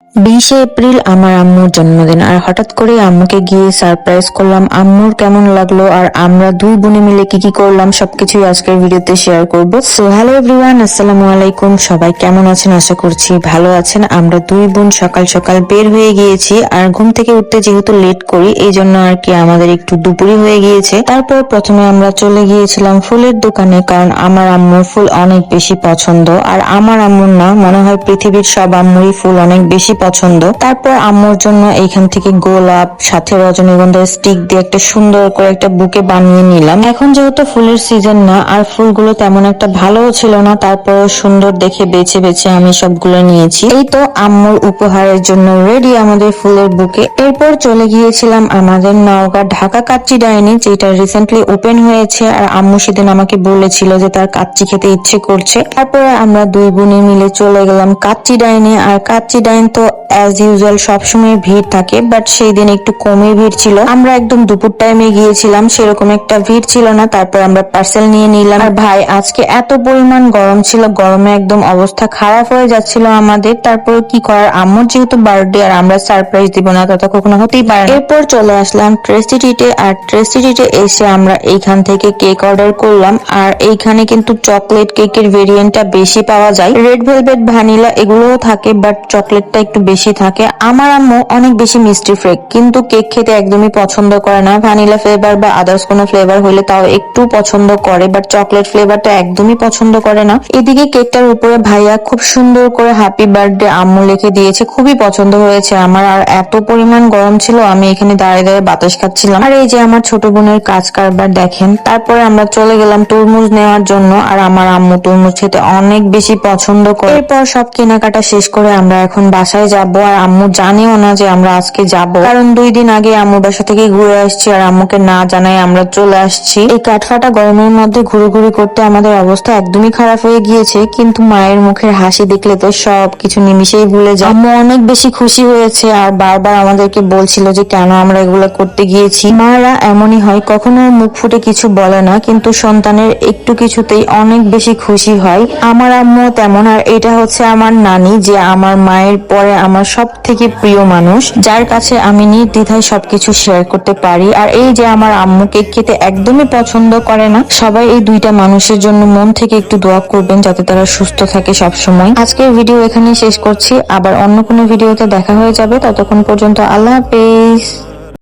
20 April আমার আম্মুর জন্মদিন, আর হঠাৎ করে আম্মুকে গিয়ে সারপ্রাইজ করলাম। আম্মুর কেমন লাগলো আর আমরা দুই বোনে মিলে কি কি করলাম সবকিছুই আজকের ভিডিওতে শেয়ার করব। সো হ্যালো এভরিওয়ান, আসসালামু আলাইকুম। সবাই কেমন আছেন? আশা করছি ভালো আছেন। আমরা দুই বোন সকাল সকাল বের হয়ে গিয়েছি, আর ঘুম থেকে উঠতে যেহেতু লেট করি এই জন্য আর কি আমাদের একটু দুপুরই হয়ে গিয়েছে। তারপর প্রথমে আমরা চলে গিয়েছিলাম ফুলের দোকানে, কারণ আমার আম্মুর ফুল অনেক বেশি পছন্দ। আর আমার আম্মুর না, মনে হয় পৃথিবীর সব আম্মুরই ফুল অনেক বেশি পছন্দ। তারপর আম্মুর জন্য এইখান থেকে গোলাপ সাথে রজনীগন্ধার স্টিক দিয়ে একটা সুন্দর করে একটা বুকে বানিয়ে নিলাম। এখন যেহেতু ফুলের সিজন না, আর ফুলগুলো তেমন একটা ভালোও ছিল না, তারপর সুন্দর দেখে বেছে বেছে আমি সবগুলো নিয়েছি। এই তো আম্মুর উপহারের জন্য রেডি আমাদের ফুলের বুকে। এরপর চলে গিয়েছিলাম আমাদের নওগাঁ ঢাকা কাচ্চি ডাইনি, যেটা রিসেন্টলি ওপেন হয়েছে। আর আম্মু সেদিন আমাকে বলেছিল যে তার কাচ্চি খেতে ইচ্ছে করছে। তারপরে আমরা দুই বোনে মিলে চলে গেলাম কাচ্চি ডাইনে। আর কাচ্চি ডাইন তো অ্যাজ ইউজুয়াল সবসময় ভিড় থাকে, বাট সেই দিন একটু কমই ভিড় ছিল। আমরা একদম দুপুর টাইমে গিয়েছিলাম, সেরকম একটা ভিড় ছিল না। তারপর আমরা পার্সেল নিয়ে নিলাম। আর ভাই, আজকে এত পরিমাণ গরম ছিল, গরমে একদম অবস্থা খারাপ হয়ে যাচ্ছিল আমাদের। তারপর কি করার, আম্মুর যেহেতু বার্থডে আর আমরা সারপ্রাইজ দিব না তা তো কখনো হতেই পারে না। এরপর চলে আসলাম ট্রেস্টিটিতে। আর ট্রেস্টিটিতে এসে আমরা এইখান থেকে কেক অর্ডার করলাম। আর এইখানে কিন্তু চকলেট কেকের ভেরিয়েন্টটা বেশি পাওয়া যায়, রেড ভেলভেট, ভ্যানিলা এগুলোও থাকে, বাট চকলেটটা একটু বেশি থাকে। আমার আম্মু অনেক বেশি মিষ্টি ফ্রেক, কিন্তু কেক খেতে একদমই পছন্দ করে না। ভ্যানিলা ফ্লেভার বা আদার্স কোনো ফ্লেভার হলে তাও একটু পছন্দ করে, বাট চকলেট ফ্লেভারটা একদমই পছন্দ করে না। এদিকে কেকটার উপরে ভাইয়া খুব সুন্দর করে হ্যাপি বার্থডে আম্মু লিখে দিয়েছে, খুবই পছন্দ হয়েছে আমার। আর এত পরিমাণ গরম ছিল, আমি এখানে দাঁড়িয়ে দাঁড়িয়ে বাতাস খাচ্ছিলাম। আর এই যে আমার ছোট বোনের কাজ কারবার দেখেন। তারপরে আমরা চলে গেলাম তরমুজ নেওয়ার জন্য, আর আমার আম্মু তরমুজ খেতে অনেক বেশি পছন্দ করে। এরপর সব কেনাকাটা শেষ করে আমরা এখন বাসায় যাব। আর আম্মু জানেও না যে আমরা আজকে যাব, কারণ 2 দিন আগে আম্মুর বাসা থেকে ঘুরে আসছি, আর আম্মুকে না জানাই আমরা চলে আসছি। এই কাঠফাটা গরমের মধ্যে ঘুরোঘুরি করতে আমাদের অবস্থা একদমই খারাপ হয়ে গিয়েছে, কিন্তু মায়ের মুখের হাসি দেখলে তো সবকিছু নিমিশেই ভুলে যায়। আম্মু অনেক বেশি খুশি হয়েছে, আর বারবার আমাদেরকে বলছিল যে কেন আমরা এগুলো করতে গিয়েছি। মারা এমনই হয়, কখনো মুখ ফুটে কিছু বলে না, কিন্তু সন্তানের একটু কিছুতেই অনেক বেশি খুশি হয়। আমার আম্মু তেমন। আর এটা হচ্ছে আমার নানি, যে আমার মায়ের পরে আমার সব থেকে প্রিয় মানুষ, যার কাছে আমি নির্দ্বিধায় সবকিছু শেয়ার করতে পারি। আর এই যে আমার আম্মু কেক খেতে একদমই পছন্দ করে না। সবাই এই দুইটা মানুষের জন্য মন থেকে একটু দোয়া করবেন, যাতে তারা সুস্থ থাকে সব সময়। আজকের ভিডিও এখানেই শেষ করছি, আবার অন্য কোনো ভিডিওতে দেখা হয়ে যাবে। ততক্ষণ পর্যন্ত আল্লাহ হাফেজ।